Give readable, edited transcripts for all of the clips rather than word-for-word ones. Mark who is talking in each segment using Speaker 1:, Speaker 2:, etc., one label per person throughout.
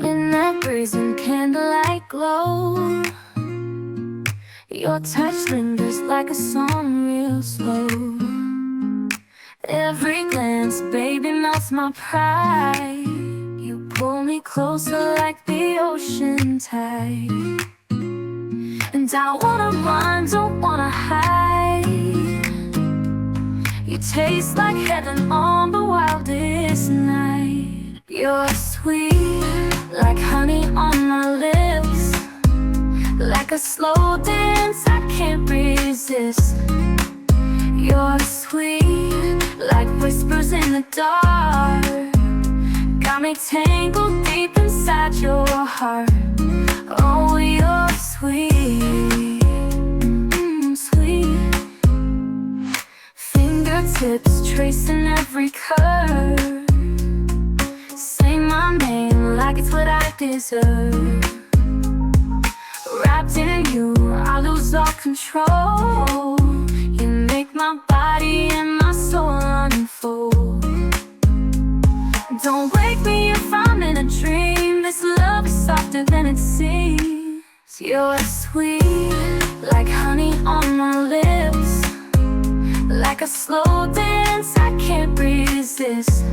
Speaker 1: Midnight breeze and candlelight glow. Your touch lingers like a song real slow. Every glance, baby, melts my pride. You pull me closer like the ocean tide. And I wanna run, don't wanna hide. You taste like heaven on the wildest night. You're sweet, like honey on my lips, like a slow dance I can't resist. You're sweet, like whispers in the dark, got me tangled deep inside your heart. Oh, you're sweet, sweet. Fingertips tracing every curve, say my name like it's what I deserve. Wrapped in you, I lose all control. You make my body and my soul unfold. Don't wake me if I'm in a dream. This love is softer than it seems. You're sweet, like honey on my lips, like a slow dance I can't resist.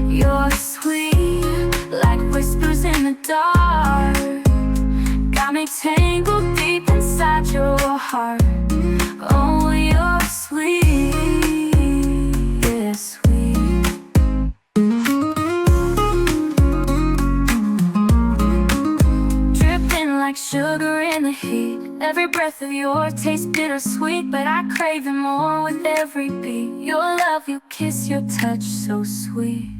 Speaker 1: You're sweet, like whispers in the dark, got me tangled deep inside your heart. Oh, you're sweet, yeah, sweet. Dripping like sugar in the heat. Every breath of yours tastes bittersweet, but I crave it more with every beat. Your love, your kiss, your touch, so sweet.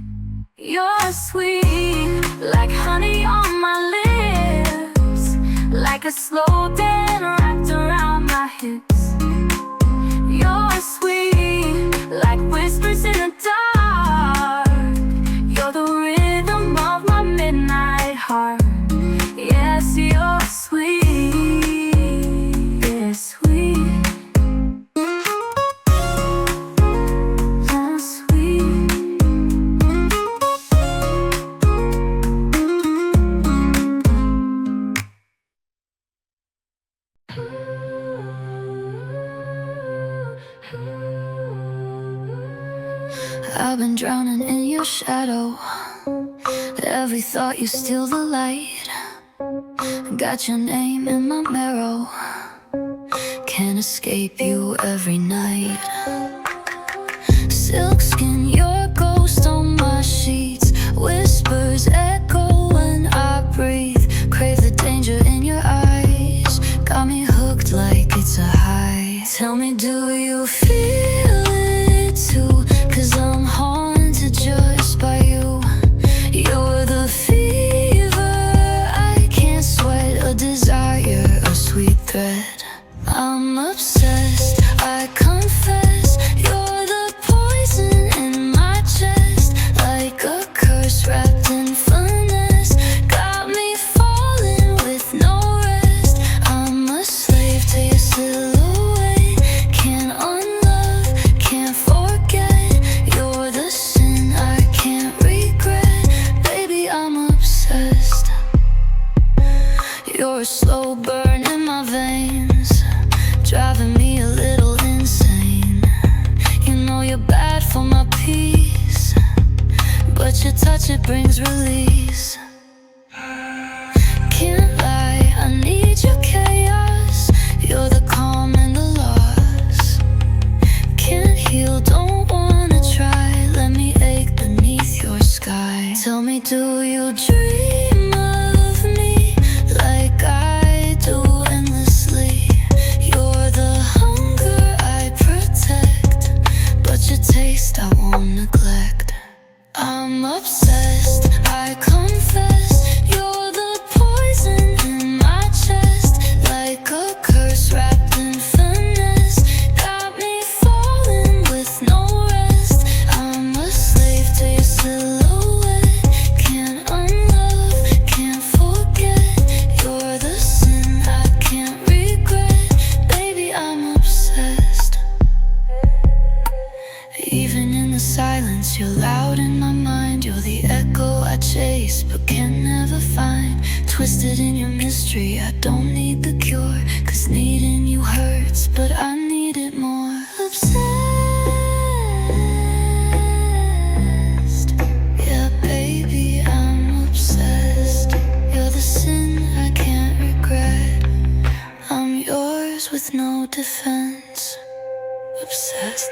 Speaker 1: You're sweet, like honey on my lips, like a slow dance wrapped around my hips. You're sweet, like whispers in the dark. You're the rhythm of my midnight heart. Yes, you're sweet, yeah, sweet. So sweet. I've been drowning in your shadow. Every thought you steal the light. Got your name in my marrow. Can't escape you every night. Silk skin, your ghost on my sheets. Whispers echo when I breathe. Crave the danger in your eyes. Got me hooked like it's a high. Tell me, do you feel it too? 'Cause I'm haunted just by you. You're the fever I can't sweat, a desire, a sweet thread. I'm obsessed, I confess. You're the poison in my chest, like a curse wrapped in finesse. Got me falling with no rest. I'm a slave to your silhouette. Can't unlove, can't forget. You're the sin I can't regret. Baby, I'm obsessed. You're a slow burn in my veins, driving me a little insane. You know you're bad for my peace, but your touch, it brings release. Can't lie, I need your chaos. You're the calm and the loss. Can't heal, don't wanna try. Let me ache beneath your sky. Tell me, do you dream of me like I do endlessly? You're the hunger I protect, but your taste I won't neglect. I'm obsessed, I confess. You're the poison in my chest, like a curse wrapped in finesse. Got me falling with no rest. I'm a slave to your silhouette. Can't unlove, can't forget. You're the sin I can't regret. Baby, I'm obsessed. Even in the silence. You're loud in my mind. You're the echo I chase but can never find. Twisted in your mystery, I don't need the cure, 'cause needing you hurts, but I need it more. Obsessed, yeah baby, I'm obsessed. You're the sin I can't regret. I'm yours with no defense. Obsessed.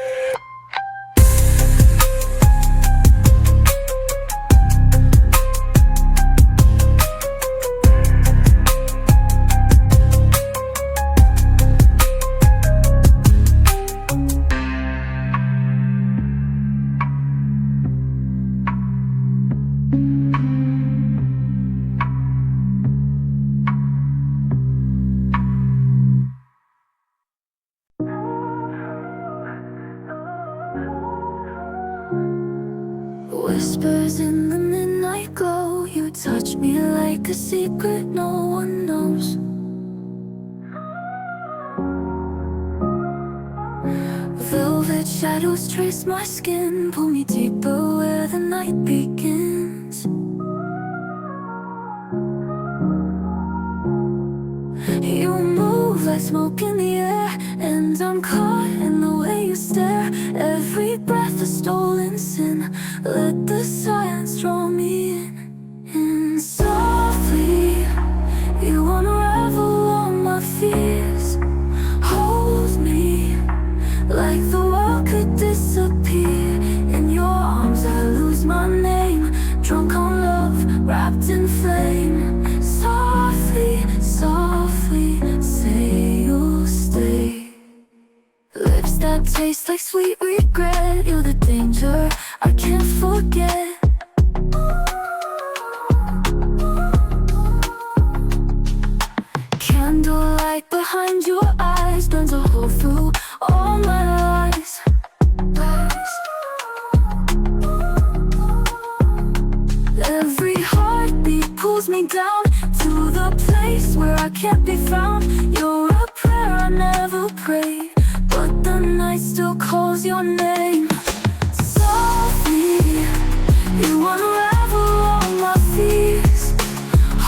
Speaker 1: Whispers in the midnight glow. You touch me like a secret no one knows. Velvet shadows trace my skin, pull me deeper where the night begins. You move like smoke in the air, and I'm caught in the way you stare. Every breath a stolen sin. Let the silence draw me in. And softly, you unravel all my fears. Hold me like the world could disappear. In your arms I lose my name, drunk on love, wrapped in flame. Softly, softly, say you'll stay. Lips that taste like sweet regret. You're the danger I can't forget. Candlelight behind your eyes burns a hole through all my lies. Every heartbeat pulls me down to the place where I can't be found. You're a prayer I never prayed, but the night still calls your name. Softly, you unravel all my fears.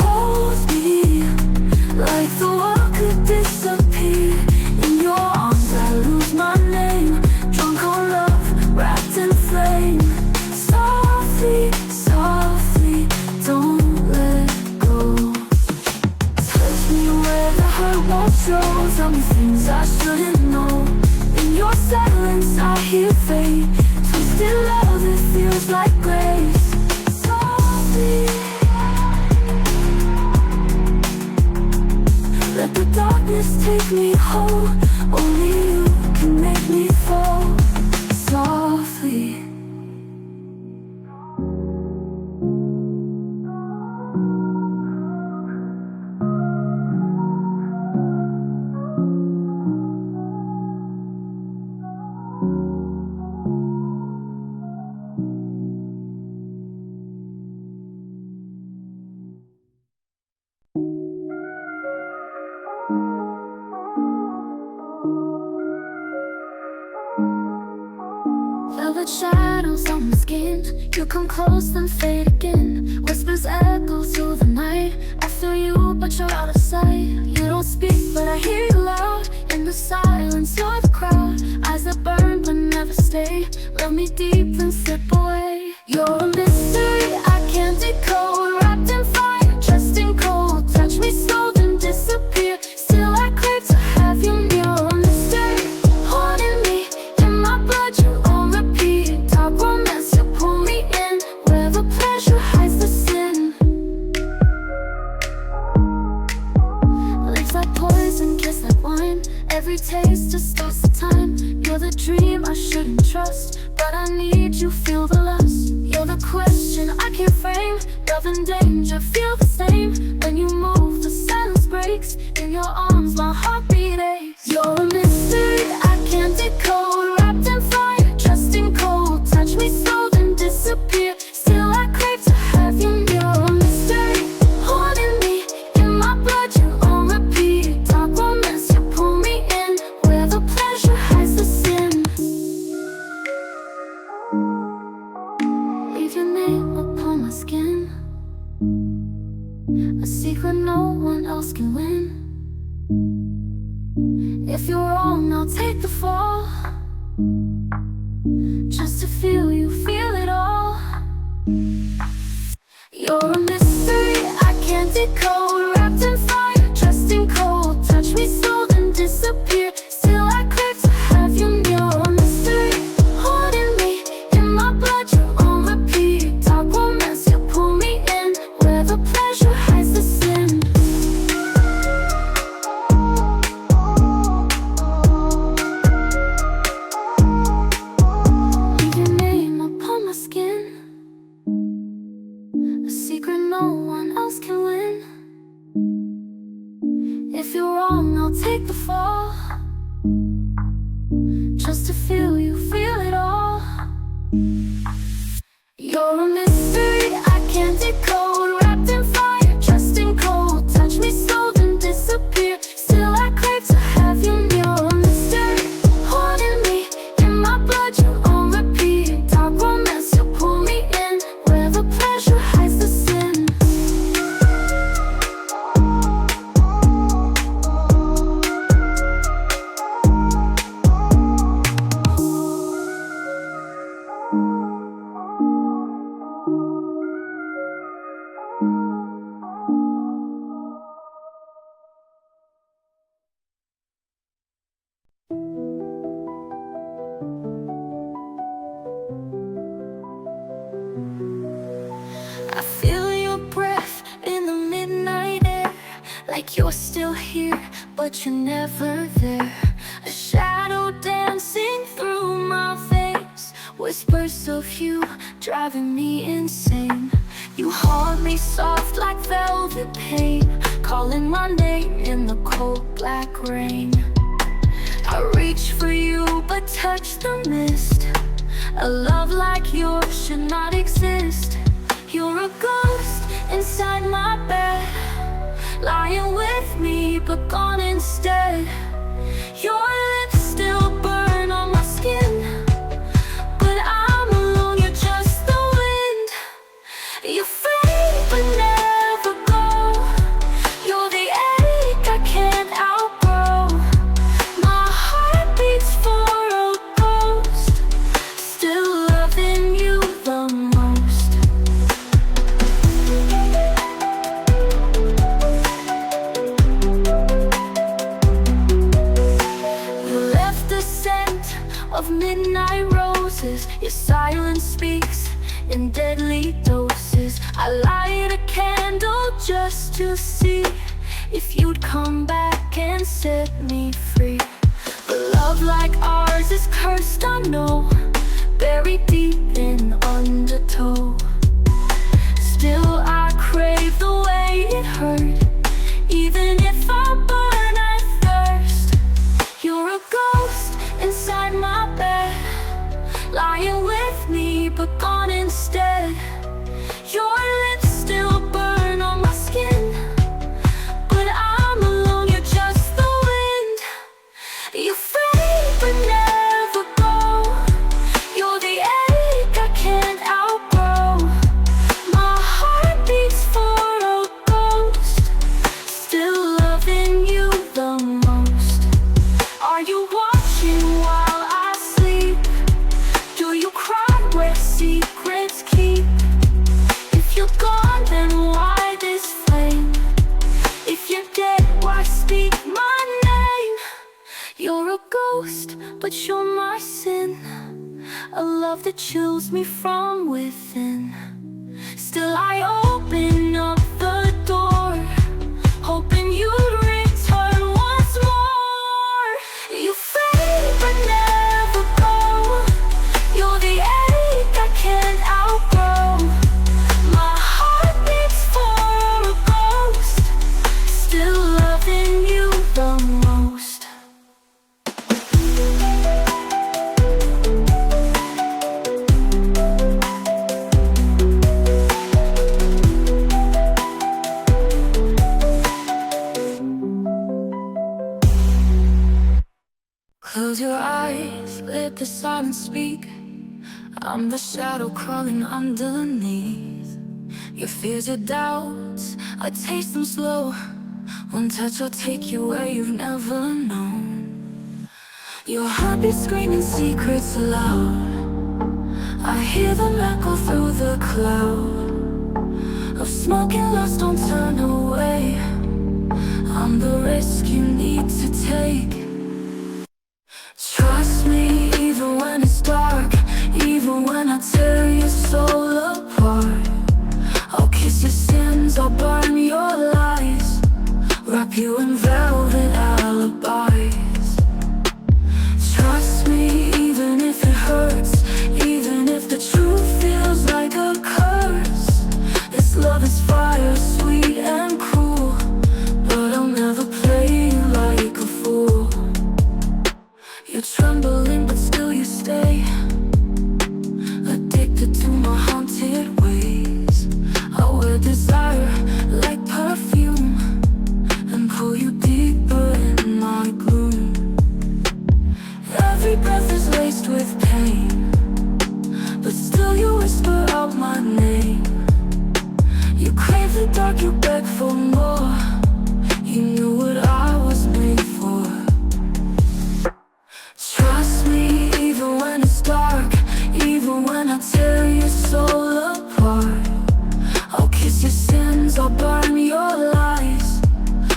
Speaker 1: Hold me like the world could disappear. In your arms I lose my name, drunk on love, wrapped in flame. Softly, softly, don't let go. Touch me where the hurt won't show. Tell me things I shouldn't know. In your silence I hear fate. Twisted love, it feels like grace. Softly, let the darkness take me home. Only you can make me fall. Softly. Velvet shadows on my skin. You come close then fade again. Whispers echo through the night. I feel you but you're out of sight. You don't speak but I hear you loud. In the silence you're the crowd. Eyes that burn but never stay. Love me deep then slip away. You're a mystery I can't decode. Wrapped in fire, dressed in cold. Touch me slow then disappear. Still I crave to have you near. A mystery haunting me. In my blood you on repeat. Dark romance you pull me in. Where the pleasure hides the sin. Lips like poison, kiss like wine. Every taste distorts the time. You're the dream I shouldn't trust, but I need you, feel the lust. You're the question I can't frame. Love and danger feel the same. When you move the silence breaks. In your arms my heartbeat aches. You're a mystery I can't decode. Wrapped in fire, dressed in cold. Touch me slow then disappear. Still I crave to have you near. A mystery haunting me. In my blood you on repeat. Dark romance you pull me in. Where the pleasure hides the sin. name upon my skin, a secret no one else can win. If you're wrong, I'll take the fall, just to feel you feel it all. You're a mystery I can't decode, wrapped in fire, dressed in cold. Touch me so then disappear, still I crave to have you near. You're a mystery, haunting me in my blood, you're on repeat. Dark romance, you pull me in, where the pleasure hides the sin. Leave your name upon my skin, a secret no one else can win. If you're wrong, I'll take the fall, just to feel you feel it all. You're a mystery I can't decode, wrapped in fire, dressed in cold. Touch me so then disappear, still I crave to have you near. You're a mystery, haunting me in my blood, you're on repeat. Dark romance, you pull me in, where the pleasure hides the sin. I feel your breath in the midnight air, like you're still here, but you're never there. A shadow dancing through my veins, whispers of you driving me insane. You haunt me soft like velvet pain, calling my name in the cold black rain. I reach for you but touch the mist. A love like yours should not exist. You're a ghost inside my bed, lying with me but gone instead. Your lips still burn on my skin, but I'm alone, you're just the wind. You fade but never go, you're the ache I can't outgrow. My heart beats for a ghost, still loving you the most. You left the scent of midnight roses, your silence speaks in deadly doses. I light a candle just to see if you'd come back and set me free. But love like ours is cursed, I know, buried deep in undertow. Still I crave the way it hurt, even if I burn I thirst. You're a ghost inside my bed, lying with me but gone instead. Your lips still burn on my skin, but I'm alone, you're just the wind. You fade but never go, you're the ache I can't outgrow. My heart beats for a ghost, still loving you the most. Are you watching while I sleep? Do you cry where secrets keep? If you're gone, then why this flame? If you're dead, why speak my name? You're a ghost, but you're my sin, a love that chills me from within. Still I open up the door, hoping you'd return once more. You fade but never go, you're the ache I can't outgrow. My heart beats for a ghost, still loving you the most. Close your eyes, let the silence speak. I'm the shadow crawling underneath your fears, your doubts. I taste them slow. One touch will take you where you've never known. Your heartbeat screaming secrets aloud. I hear them echo through the cloud of smoke and lust. Don't turn away. I'm the risk you need to take. Trust me, even when it's dark, even when I tear your soul apart. I'll kiss your sins, I'll burn your lies, wrap you in velvet alibis. Trust me, even if it hurts, even if the truth feels like a curse. This love is fire, sweet and cruel, but I'll never play you like a fool. You're trembling, but still you stay, addicted to my haunted ways. I wear desire like perfume and pull you deeper in my gloom. Every breath is laced with pain, but still you whisper out my name. You crave the dark, you beg for more. You knew what I was made for. Trust me, even when it's dark, even when I tear your soul apart. I'll kiss your sins, I'll burn your lies,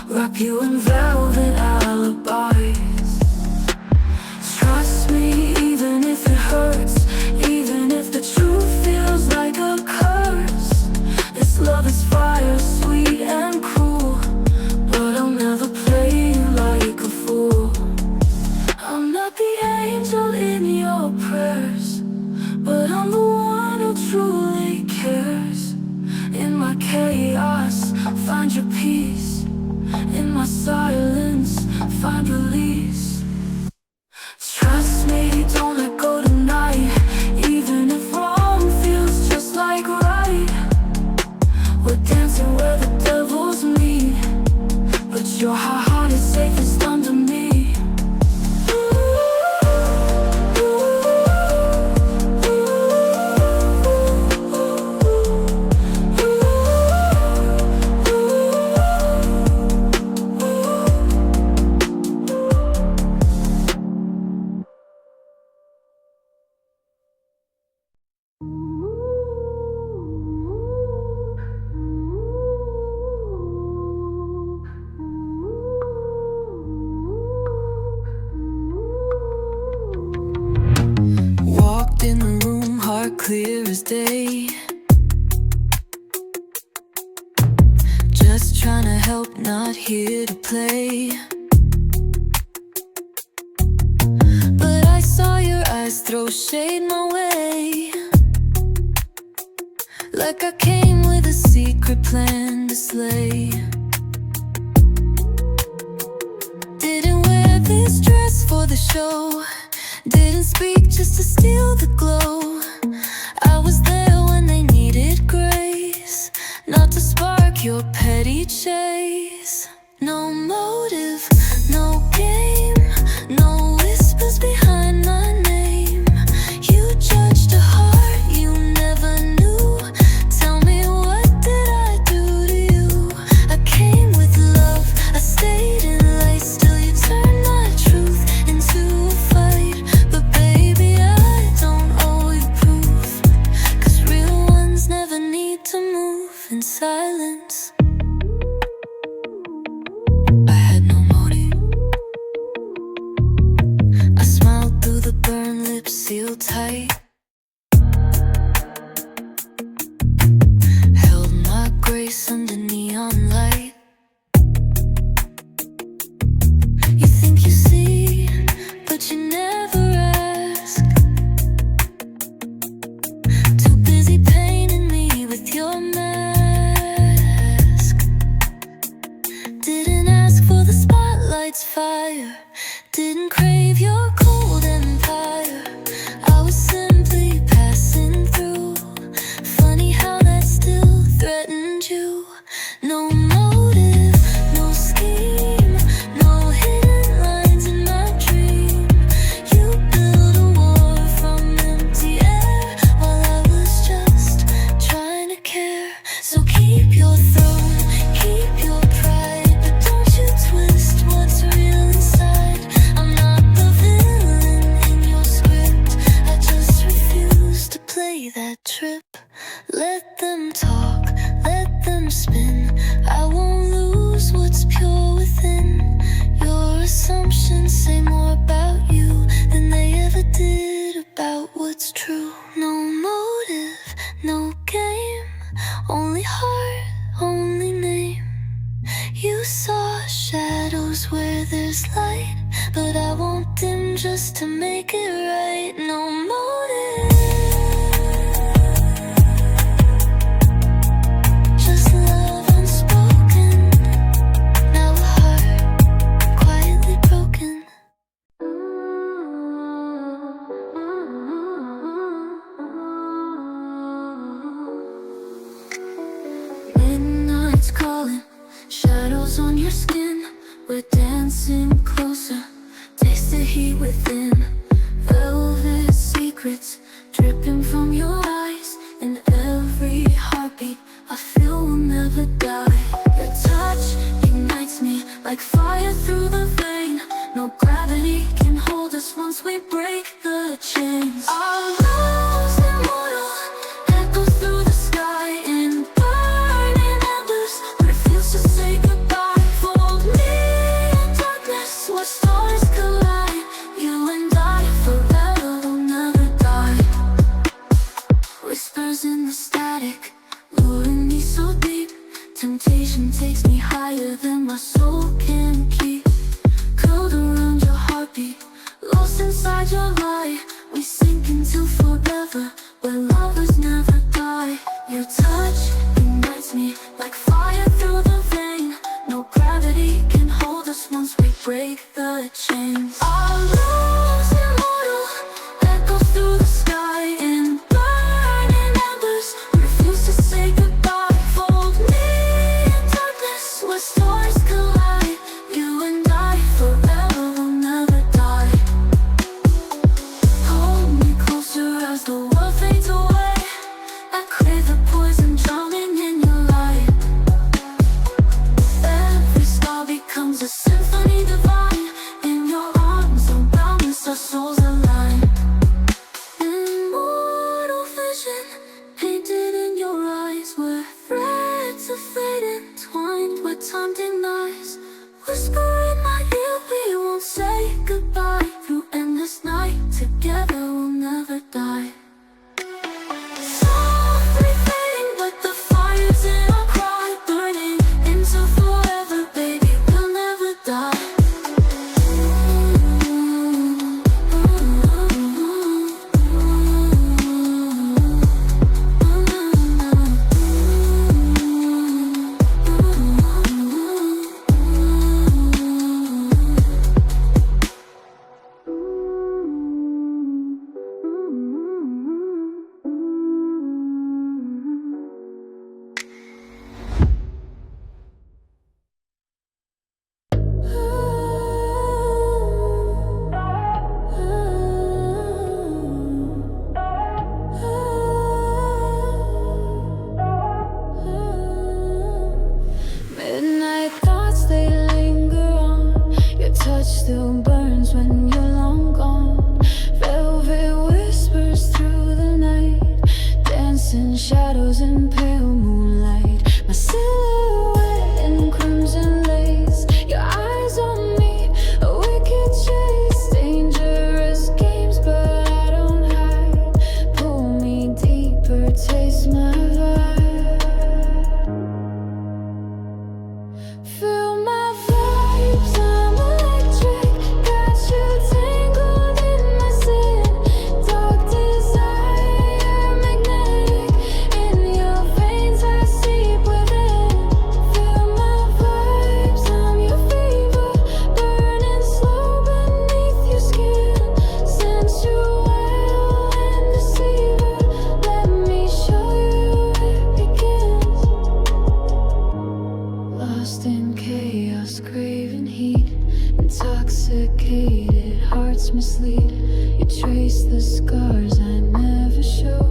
Speaker 1: wrap you in velvet alibis. Trust me, even if it hurts, even if the truth feels like a curse. This love is fire, sweet and cruel, but I'll never play you like a fool. I'm not the angel in your prayers, but I'm the one who truly cares. In my chaos, find your peace. In my silence, find release. Trust me, don't let go tonight, even if wrong feels just like right. We're dancing where the devils meet, but your heart is safest under me. Walked in the room, heart clear as day, just trying to help, not here to play. But I saw your eyes throw shade my way, like I came with a secret plan to slay. Didn't wear this dress for the show, didn't speak just to steal the glow. I was there when they needed grace, not to spark your petty chase. No motive, no game, no whispers behind my name. You judged a heart you never knew. Tell me, what did I do to you? I came with love, I stayed in light, still you turned my truth into a fight. But baby, I don't owe you proof, 'cause real ones never need to move in silence. I had no motive. I smiled through the burned lips sealed tight, held my grace under neon light. You think you see, but you never ask. Too busy painting me with your mask. carry that trip. Let them talk, let them spin. I won't lose what's pure within. Your assumptions say more about you than they ever did about what's true. No motive, no game, only heart, only name. You saw shadows where there's light, but I won't dim just to make it right. No motive, just love unspoken. Now a heart quietly broken. Midnight's calling, shadows on your skin. We're dancing closer, taste the heat within. Velvet secrets dripping from your eyes. In every heartbeat I feel will never die. Your touch ignites me like fire through the vein. No gravity can hold us once we break the chains. Our love's immortal, echoes through the sky and burn in embers. Refuse to say goodbye. Fold me in darkness where stars collide. You and I forever will never die. Whispers in the static, luring me so deep. Temptation takes me higher than my soul can keep. Curled around your heartbeat, lost inside your lie. We sink into forever, where lovers never die. Your touch ignites me like fire through the vein. No gravity can hold us once we break the chains. Our love's immortal, echoes through the sky and burn in embers. Refuse to say goodbye. Fold me in darkness where stars collide. You and I forever will never die. Hold me closer as the world fades away. I crave the poison drowning in your light. Every star becomes a symphony divine. In your arms unboundless, our souls align. Immortal vision painted in your eyes, where threads of fate entwined, where time denies. Whisper in my ear, we won't say goodbye. Through endless night, together we'll never die. Softly fading, but the fire's in our cry. Burning into forever, baby, we'll never die. Midnight thoughts, they linger on. Your touch still burns when you're long gone. Velvet whispers through the night, dancing shadows in pale moonlight. My silhouette in crimson lace, your eyes on me, a wicked chase. Dangerous games, but I don't hide. Pull me deeper, taste my vibe. Feel my vibes, I'm electric. Got you tangled in my sin. Dark desire, magnetic. In your veins I seep within. Feel my vibes, I'm your fever. Burning slow beneath your skin. Sensual and deceiver. Let me show you where it begins. Lost in chaos, craving heat. Intoxicated hearts mislead. You trace the scars I never show.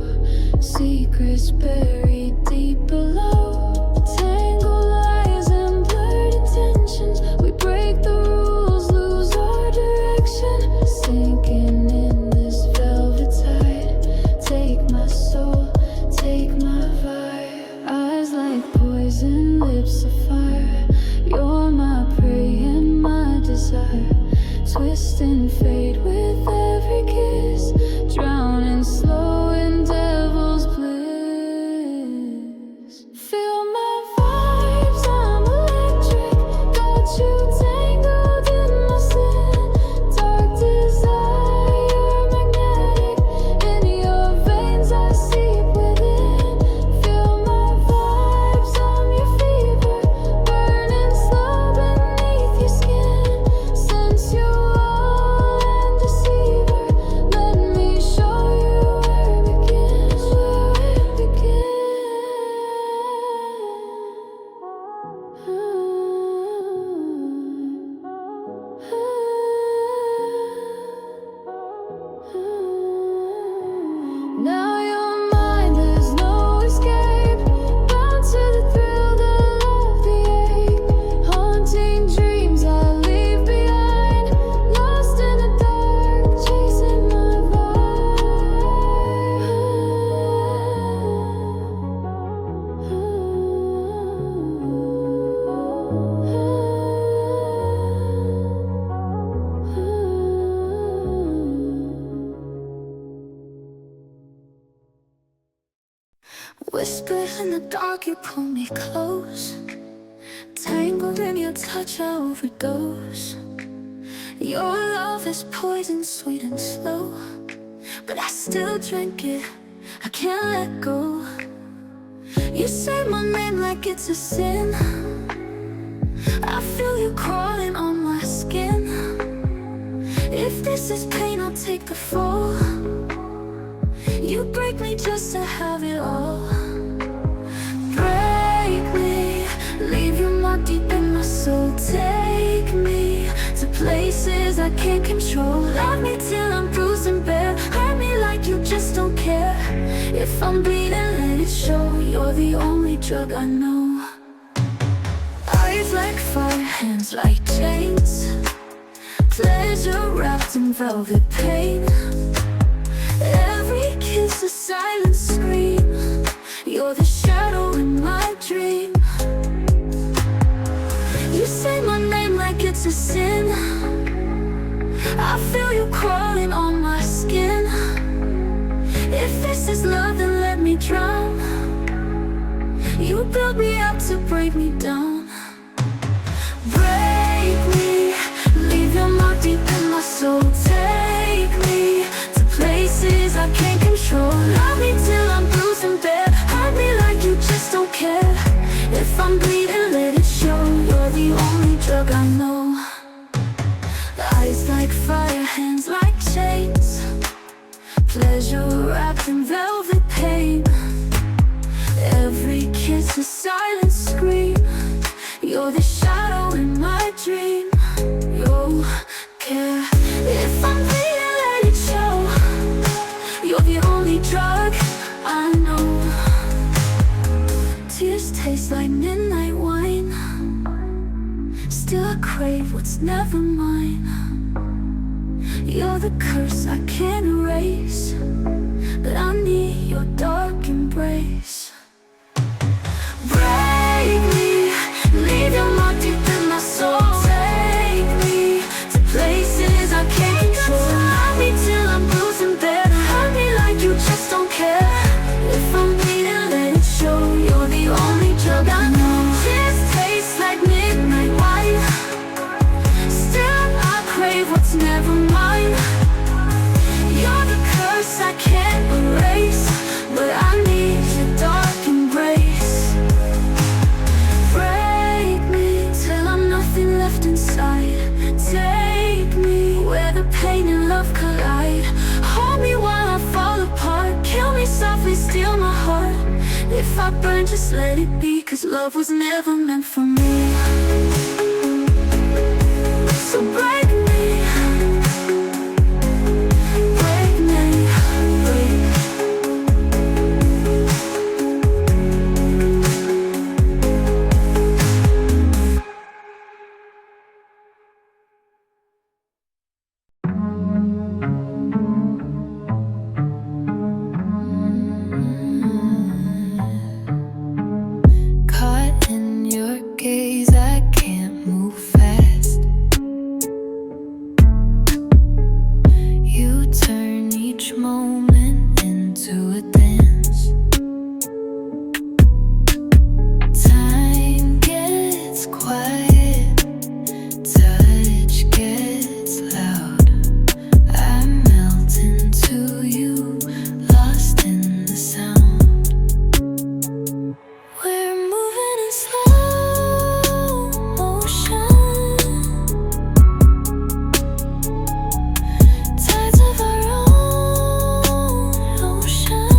Speaker 1: Secrets buried deep below. Tangled lies and blurred intentions. We break the rules, lose our direction. Sinking in this velvet tide. Take my soul Whispers in the dark, you pull me close. Tangled in your touch, I overdose. Your love is poison, sweet and slow, but I still drink it, I can't let go. You say my name like it's a sin. I feel you crawling on my skin. If this is pain, I'll take the fall. You break me just to have it all. Break me, leave your mark deep in my soul. Take me to places I can't control. Love me till I'm bruised and bare. Hurt me like you just don't care. If I'm bleeding, let it show. You're the only drug I know. Eyes like fire, hands like chains. Pleasure wrapped in velvet pain. Every kiss a silent scream. You're the shadow in my dream. You say my name like it's a sin. I feel you crawling on my skin. If this is love, then let me drown. You build me up to break me down. Break me, leave your mark deep in my soul. Take me to places I can't control. Love me till I'm bruised and bare. Hurt me like you just don't care. If I'm bleeding, let it show. You're the only drug I know. Eyes like fire, hands like chains. Pleasure wrapped in velvet pain. Every kiss a silent scream. You're the shadow in my dream. You care. If I'm bleeding, let it show. You're the only drug I know. Tears taste like midnight wine. Still I crave what's never mine. You're the curse I can't erase, but I need your dark embrace. Break me, leave your mark deep in my soul. Take me to places I can't control. Love me till I'm bruised and bare. Hurt me like you just don't care. If I'm bleeding, let it show. You're the only drug I know. Tears taste like midnight wine. Still I crave what's never mine. You're the curse I can't erase, but I need your dark embrace. Break me till I'm nothing left inside. Take me where the pain and love collide. Hold me while I fall apart. Kill me softly, steal my heart. If I burn, just let it be, 'cause love was never meant for me. So break me, break me, break. Caught in your gaze, I can't move fast. You turn each moment into a dance. Time gets quiet, touch gets loud. I melt into you, lost in the sound. We're moving in slow motion, tides of our own ocean.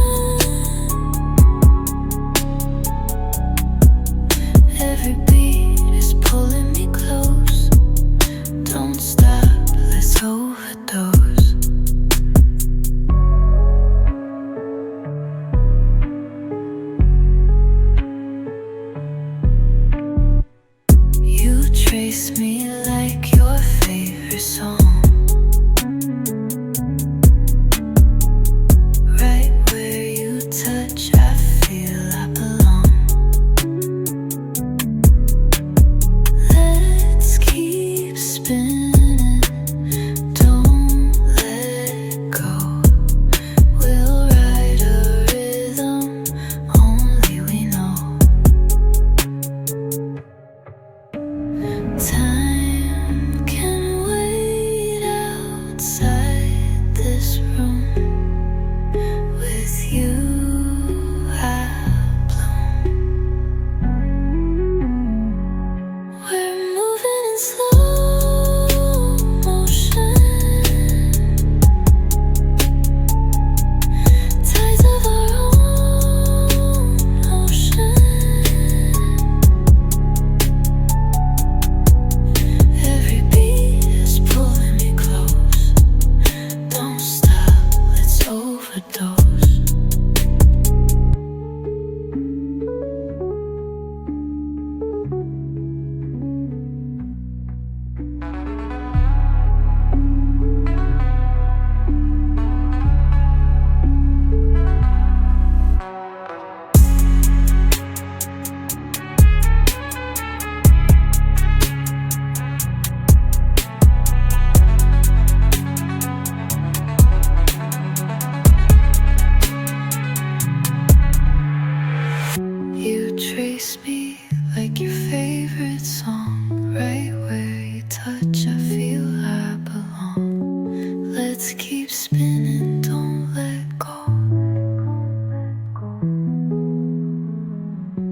Speaker 1: kiss me like your favorite song. Right where you touch, I feel I belong. Let's keep spinning, don't let go.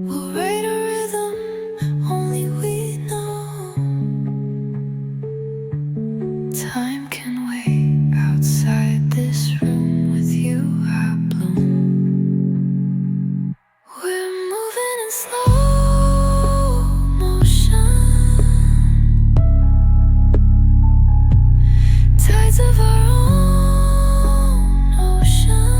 Speaker 1: We'll write a rhythm only we know. Time can wait outside this room. With you I bloom. We're moving in slow motion, tides of our own ocean.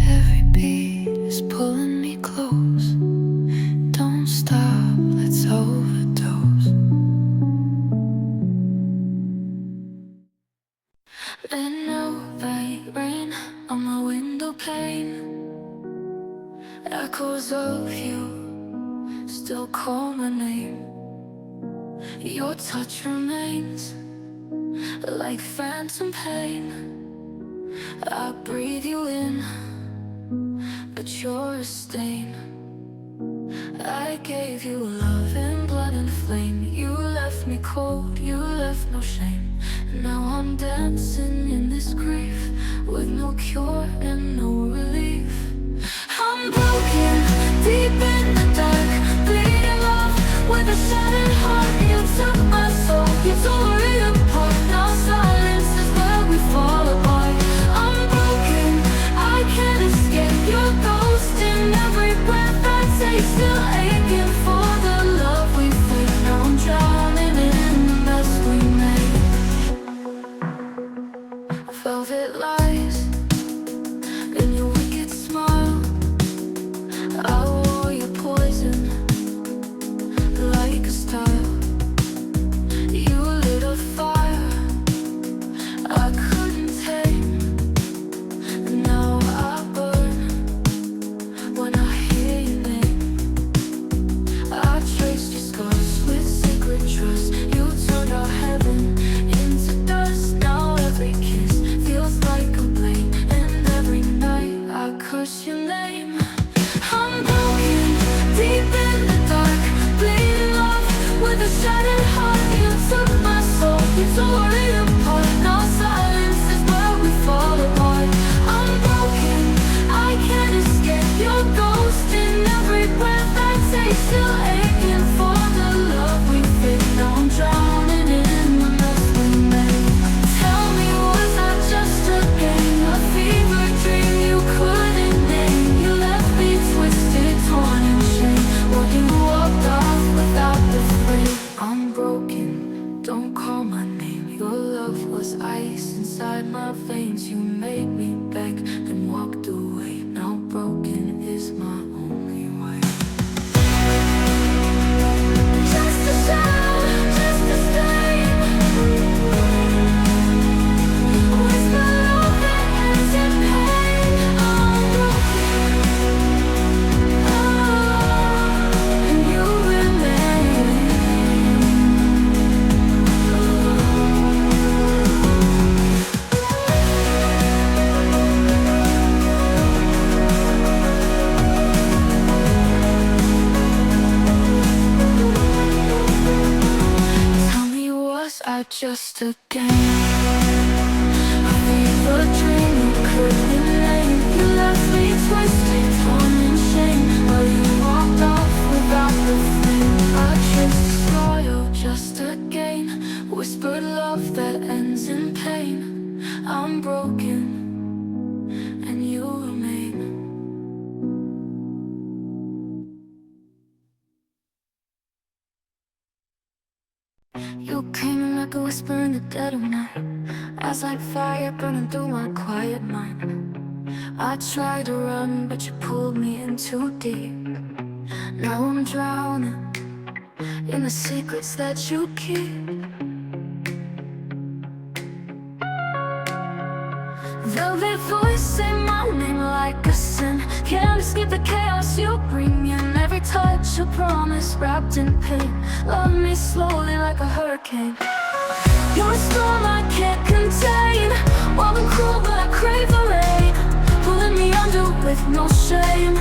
Speaker 1: Every beat is pulling me close. Don't stop, let's overdose. Let no rain on my window pane. Echoes of you still call my name. Your touch remains like phantom pain. I breathe you in, but you're a stain. I gave you love and blood and flame. You left me cold, you left no shame. Now I'm dancing in this grief, with no cure and no relief. I'm broken, deep in the dark, bleeding off with a shattered heart. You took my soul, you tore it apart. Now silence is where we fall apart. I'm broken, I can't escape your ghost in every breath I take. Still aching for the love we fake. Now I'm drowning in the mess we made. Velvet lies in your wicked smile. I wore your poison like a style. You lit a fire I couldn't tame. Now I burn when I hear your name. I traced your scars with secret trust. You turned our heaven into dust. Now every kiss feels like a blame, and every night I curse your name. I'm broken, deep in the dark, bleeding off with a shattered heart. You took my soul, you tore it apart. Now silence is where we fall apart. I'm broken, I can't escape your ghost in every breath I take. Still aching for the love we fake. Now I'm drowning in the mess we made. Tell me, was I just a game, a fever dream you couldn't name? You left me twisted, torn in shame, while you walked off without the frame. I'm broken, don't call my name. Your love was ice inside my veins. You made me beg and walked away. Now broken is my only way. Just a shadow, just a stain. Whisper love that ends in pain. I'm broken, and you remain. Tell me, was I just a game? A fever dream you couldn't name. You left me twisted, torn in shame, while you walked off without the flame. I chased soil just to gain, whispered love that ends in pain. I'm broken, and you remain. You came in like a whisper in the dead of night. Eyes like fire burning through my quiet mind. I tried to run, but you pulled me in too deep. Now I'm drowning in the secrets that you keep. Velvet voice, say my name like a sin. Can't escape the chaos you bring in. Every touch a promise wrapped in pain. Love me slowly like a hurricane. You're a storm I can't contain. Wild and cruel but I crave the rain, pulling me under with no shame,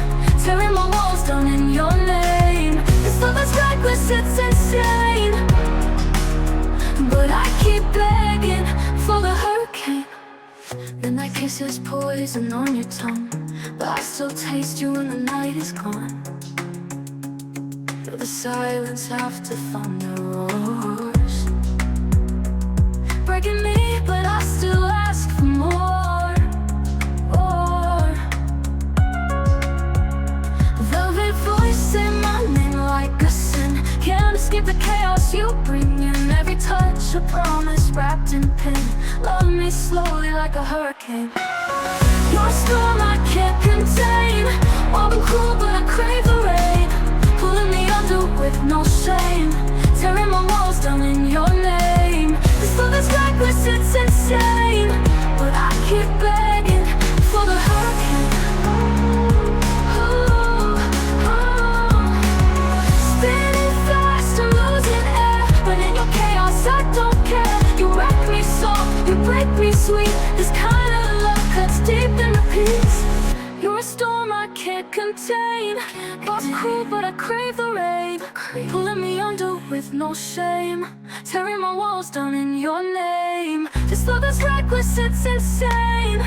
Speaker 1: tearing my walls down in your name. This love is reckless, it's insane, but I keep begging for the hurricane. The night kisses poison on your tongue, but I still taste you when the night is gone. Feel the silence after thunder roars, breaking me, but I still ask for more. Velvet voice say my name like a sin, can't escape the chaos you bring in. Every touch a promise wrapped in pain. Love me slowly like a hurricane. You're a storm I can't contain, warm and cool but I crave the rain, pulling me under with no shame, tearing my walls down in your name. This love is reckless, it's insane, but I keep begging for the hurricane. Spinning fast, I'm losing air, but in your chaos I don't care. You wreck me soft, you break me sweet. This kind of love cuts deep and repeats. You're a storm I can't contain, not cool but I crave the rain, pulling me under with no shame, tearing my walls down in your name. This love is reckless, it's insane,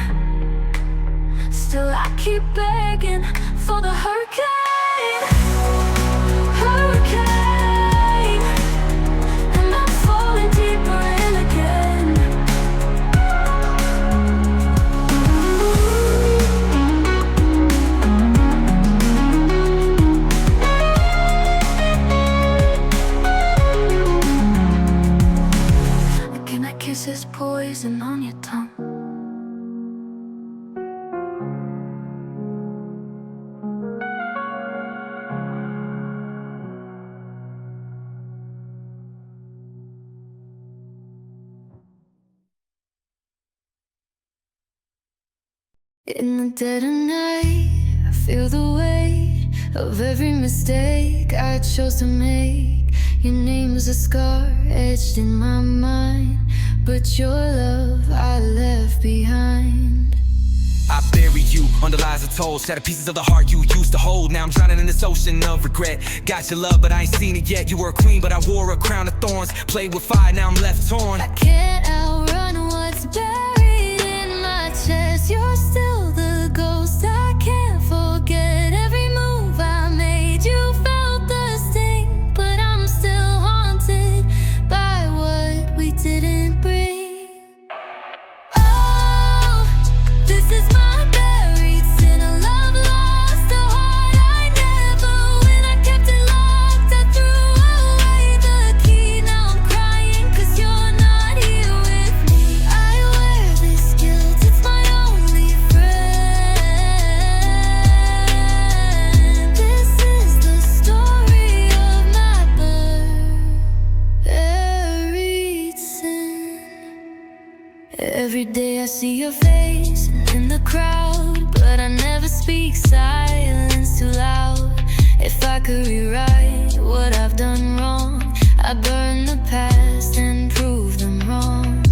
Speaker 1: still I keep begging for the hurricane. Hurricane, and I'm falling deeper in again. Again, that kiss is poison on your tongue. In the dead of night, I feel the weight of every mistake I chose to make. Your name's a scar etched in my mind, but your love I left behind.
Speaker 2: I buried you under lies I told, shattered pieces of the heart you used to hold. Now I'm drowning in this ocean of regret. Got your love, but I ain't seen it yet. You were a queen, but I wore a crown of thorns. Played with fire, now I'm left torn.
Speaker 1: I can't outrun what's buried in my chest. You're still the ghost I can't forget. Every move I made, you felt the sting, but I'm still haunted by what we didn't bring. Oh, this is my buried sin, a love lost, a heart I never win. I kept it locked, I threw away the key. Now I'm crying 'cause you're not here with me. I wear this guilt, it's my only friend. This is the story of my buried sin. Every day I see your face in the crowd, but I never speak, silence too loud. If I could rewrite what I've done wrong, I'd burn the past and prove them wrong.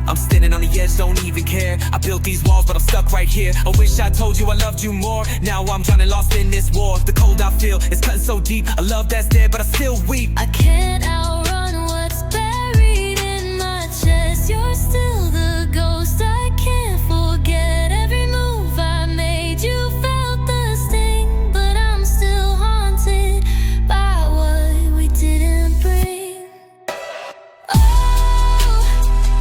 Speaker 2: I'm standing on the edge, don't even care. I built these walls, but I'm stuck right here. I wish I told you I loved you more. Now I'm drowning, lost in this war. The cold I feel is cutting so deep. A love that's dead, but I still weep.
Speaker 1: I can't outrun what's buried in my chest. You're still the ghost I can't forget. Every move I made, you felt the sting, but I'm still haunted by what we didn't bring. Oh,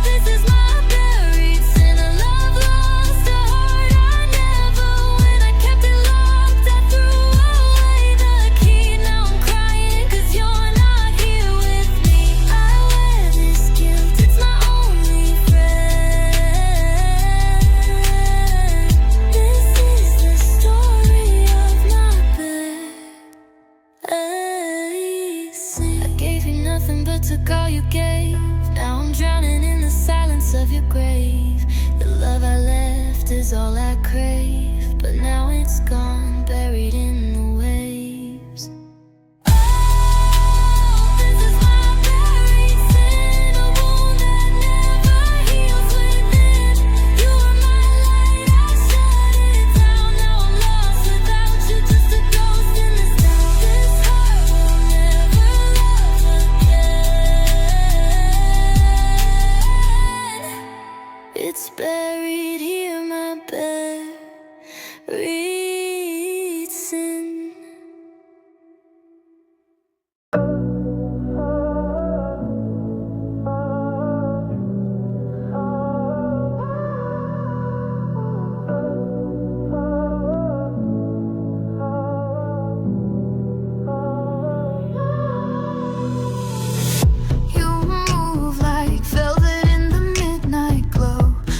Speaker 1: this is my buried sin, a love lost, a heart I never win. I kept it locked, I threw away the key. Now I'm crying 'cause you're not here with me. I wear this guilt, it's my only friend. This is the story of my buried sin. I gave you nothing but took all you gave. Now I'm drowning in the silence of your grave. The love I left is all I crave, but now it's gone, buried in the waves. Oh, this is my buried sin, a wound that never heals within. You were my light, I shut it down. Now buried here, my buried sin.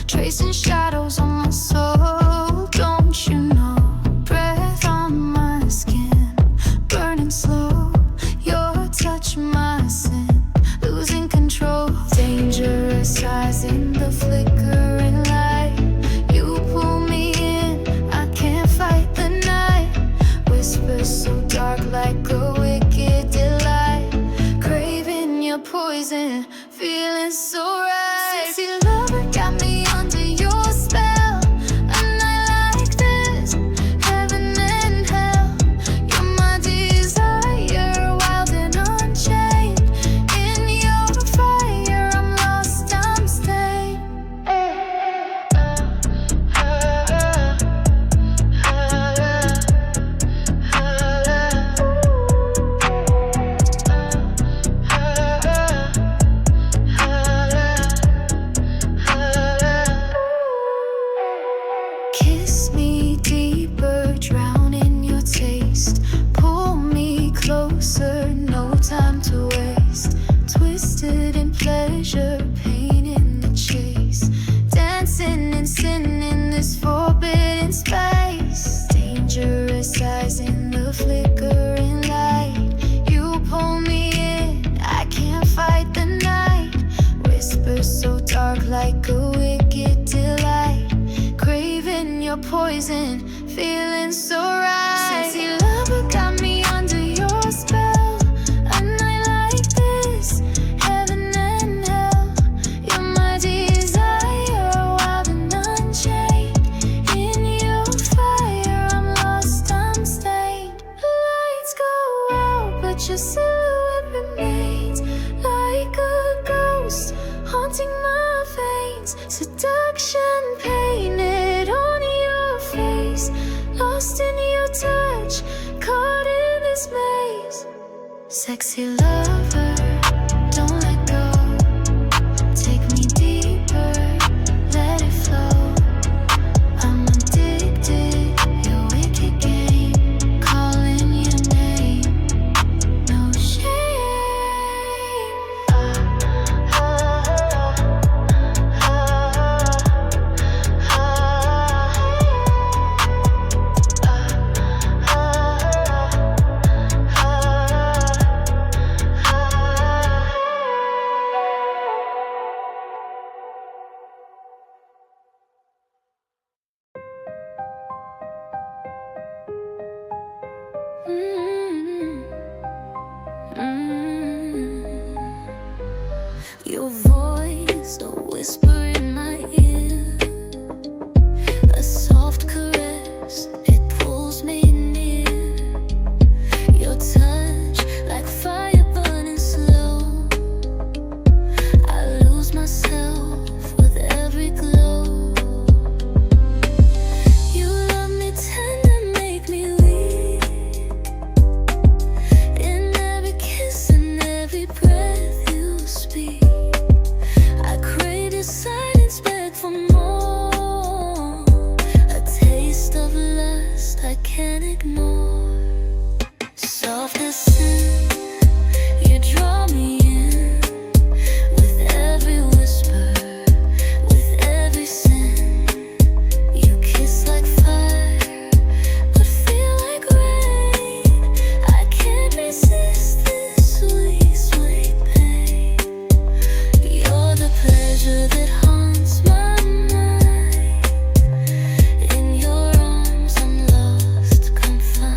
Speaker 1: Tracing shadows on my soul, don't you know? Breath on my skin, burning slow. Your touch, my sin, losing control. Dangerous eyes in the flickering light. You pull me in, I can't fight the night. Whispers so dark like a wicked delight. Craving your poison, feeling so right. Sexy lover got me under your spell. A night like this, heaven and hell. You're my desire, wild and unchained. In your fire, I'm lost, I'm staying. Kiss me deeper, drown in your taste. Pull me closer, no time to waste. Twisted in pleasure, pain in the chase. Dancing and sin in this forbidden space. Dangerous eyes in the flickering light. You pull me in, I can't fight the night. Whispers so dark like a wicked delight. Craving your poison, feeling so right. Sexy lover got me under your spell. A night like this, heaven and hell. You're my desire, wild and unchained. In your fire, I'm lost, I'm stained. Lights go out, but your silhouette remains like a ghost, haunting my veins. Seduction painted on your face, lost in your touch, caught in this maze. Sexy lover, don't let go. Take me deeper, let it flow. I'm addicted, your wicked game, calling your name, no shame. Your voice, a whisper in my ear, a soft caress, it pulls me near. Your touch, like fire burning slow. I lose myself with every glow. You love me tender, make me weak. In every kiss and every breath you speak. I crave your silence, beg for more. A taste of lust I can't ignore. Soft as sin, you draw me in. With every whisper, with every sin. You kiss like fire, but feel like rain. I can't resist this sweet, sweet pain. You're the pleasure that haunts my mind. In your arms I'm lost, confined.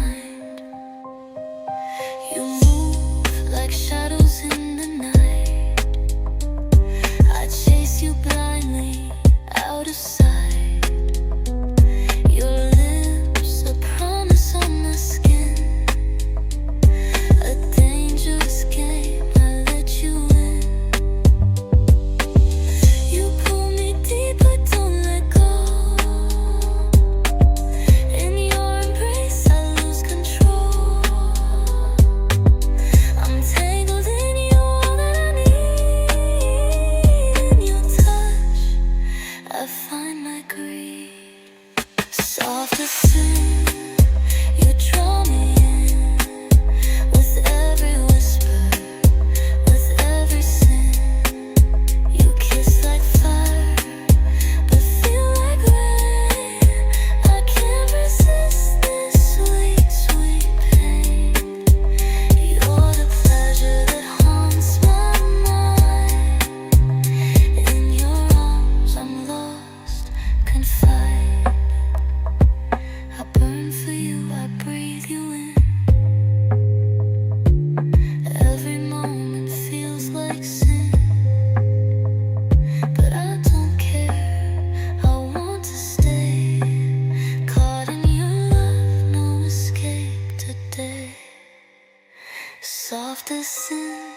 Speaker 1: agree. Soft as sin, you draw me in with every whisper, with every sin. You kiss like fire, but feel like rain. I can't resist this sweet, sweet pain. You're the pleasure that haunts my mind. In your arms I'm lost, confined. I burn for you, I breathe you in. Every moment feels like sin, but I don't care, I want to stay. Caught in your love, no escape today. Soft as sin,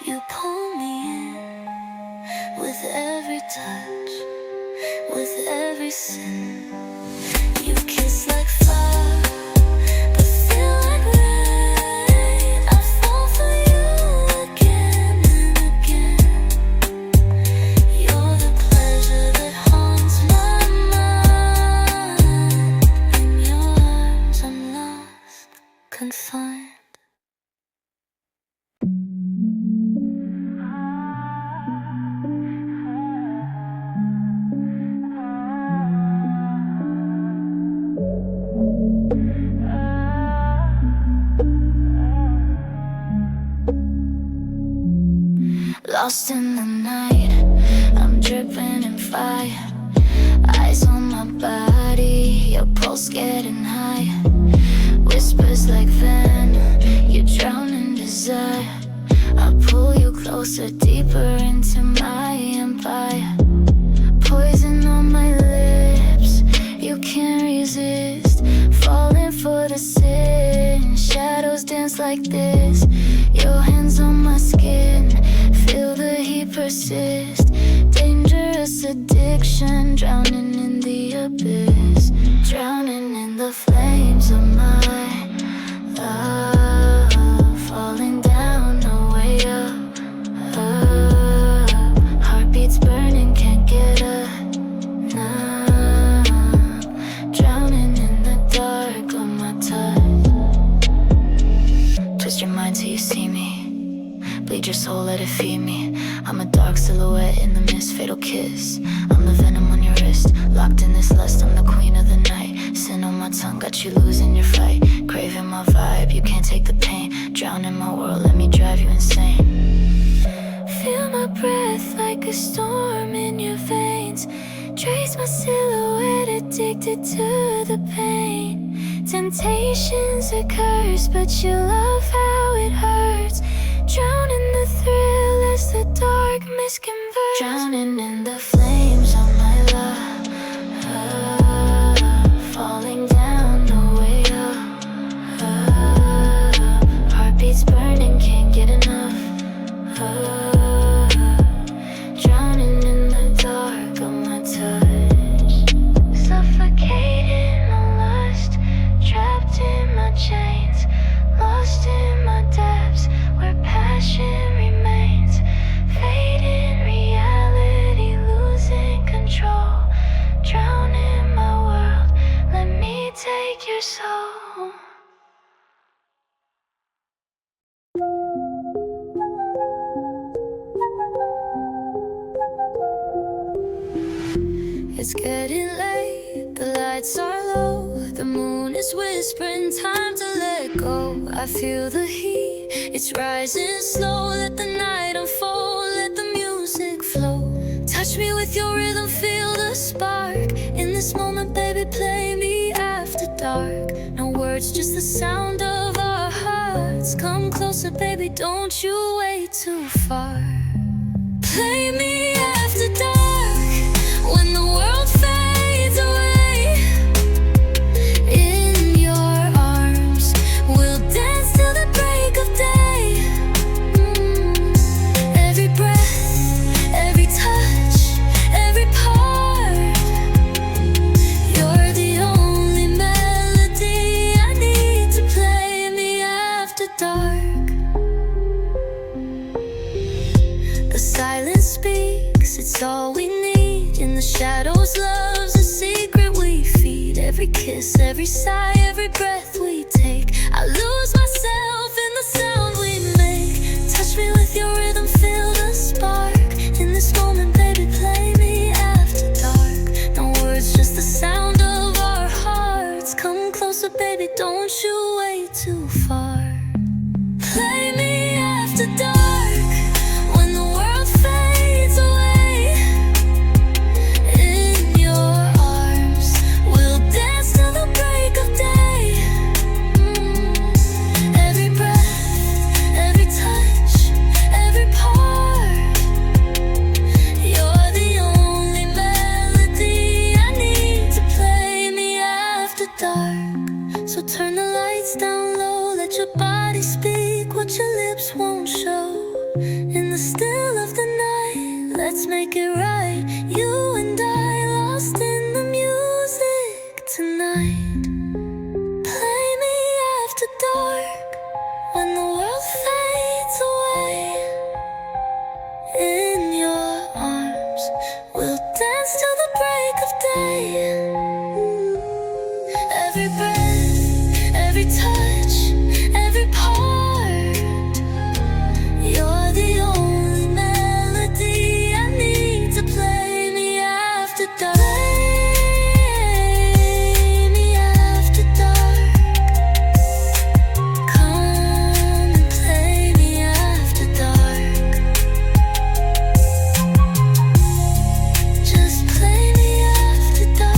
Speaker 1: you pull me in with every touch, with every sin. You kiss like fire, but feel like rain. I fall for you again and again. You're the pleasure that haunts my mind. In your arms I'm lost, confined. Lost in the night, I'm dripping in fire. Eyes on my body, your pulse getting high. Whispers like venom, you drown in desire. I pull you closer, deeper into my empire. Poison on my lips, you can't resist. Falling for the sin, shadows dance like this. Your hands on my skin, feel the heat persist. Dangerous addiction, drowning in the abyss. Drowning in the flames of my love. Falling down, no way up, up. Heartbeats burning, can't get enough. Drowning in the dark of my touch. Twist your mind till you see me. Bleed your soul, let it feed me. I'm a dark silhouette in the mist, fatal kiss. I'm the venom on your wrist, locked in this lust. I'm the queen of the night. Sin on my tongue, got you losing your fight. Craving my vibe, you can't take the pain. Drown in my world, let me drive you insane. Feel my breath like a storm in your veins. Trace my silhouette, addicted to the pain. Temptation's a curse, but you love how it hurts. Drown in the thrill as the dark mist converts. Drowning in the flames of my love, falling down, no way up, heartbeats burning, can't get enough, drowning in the dark of my touch. Suffocating on lust, trapped in my chains, lost in my depths, where passion remains. Fading reality, losing control. Drown in my world, let me take your soul. It's getting late, the lights are low. The moon is whispering, time to let go. I feel the heat, it's rising slow. Let the night unfold, let the music flow. Touch me with your rhythm, feel the spark. In this moment, baby, play me after dark. No words, just the sound of our hearts. Come closer, baby, don't you wait too far. Play me after dark, when the world fades away. In your arms, we'll dance till the break of day. Every breath, every touch, every part. You're the only melody I need to play me after dark. The silence speaks, it kiss, every sigh, every breath we take. I lose myself in the sound we make. Touch me with your rhythm, feel the spark. In this moment, baby, play me after dark. No words, just the sound of our hearts. Come closer, baby, don't you wait too far. Play me after dark, when the world fades away. In your arms, we'll dance till the break of day. Every breath, every touch, every part. You're the only melody I need to play me after dark. So turn the lights down low, let your body speak what your lips won't show. In the still of the night, let's make it right. You and I, lost in the music tonight. Play me after dark, when the world fades away. In your arms, we'll dance till the break of day. Every breath, every touch, every part. You're the only melody I need to play me after dark. Play me after dark. Come and play me after dark. Just play me after dark.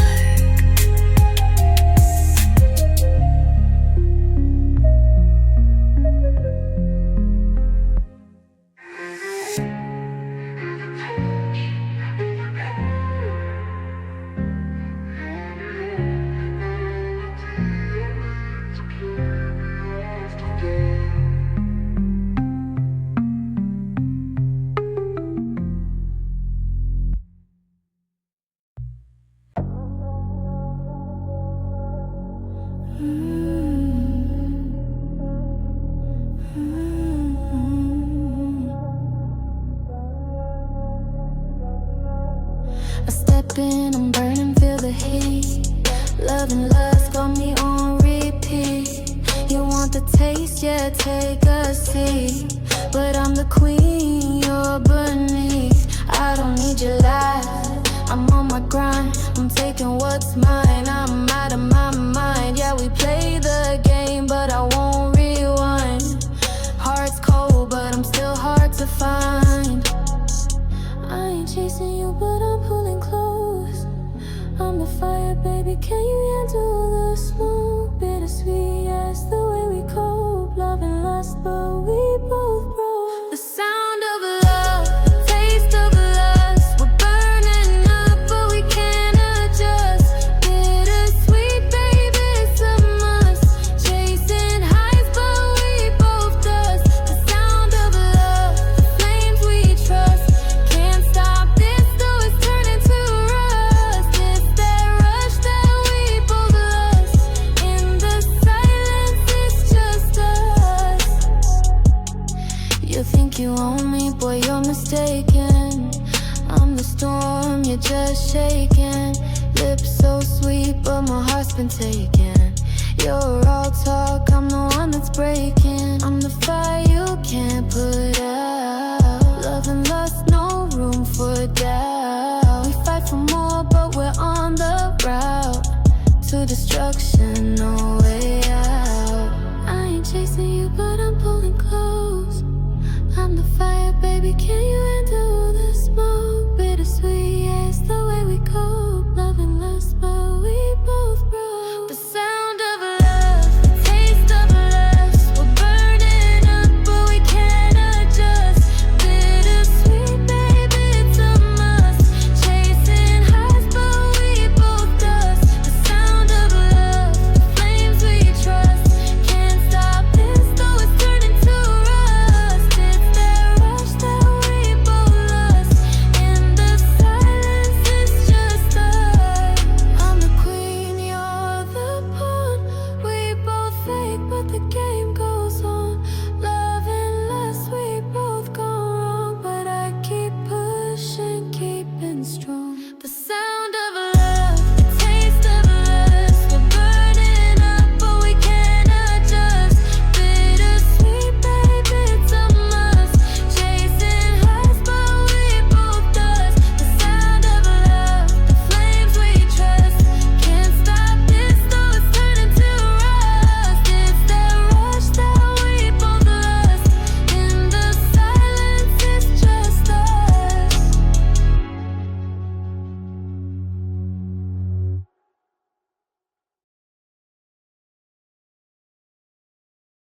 Speaker 1: I step in, I'm burning, feel the heat. Love and lust got me on repeat. You want the taste, yeah, take a seat. But I'm the queen, you're beneath. I don't need your lies, I'm on my grind. I'm taking what's mine, I'm out of my mind. Yeah, we play the game, but I won't rewind. Heart's cold, but I'm still hard to find. I ain't chasing you, but I'm pulling close. I'm the fire, baby, can you handle the smoke? Bittersweet as the way we cope. Love and lust, but we both broke. The sound of love, taste of lust. We're burning up, but we can't adjust. Bittersweet, baby, it's a must. Chasing highs, but we both dust. The sound of love, the flames we trust. Can't stop this, though it's turning to rust. It's that rush that we both lust. In the silence, it's just us. You think you own me, boy, you're mistaken. I'm the storm, you're just shaking. Lips so sweet, but my heart's been taken. You're all talk, I'm the one that's breaking. I'm the fire you can't put out. Love and lust, no room for doubt. We fight for more, but we're on the route to destruction, no way out. I ain't chasing you, but I'm pulling close. I'm the fire, baby, can you handle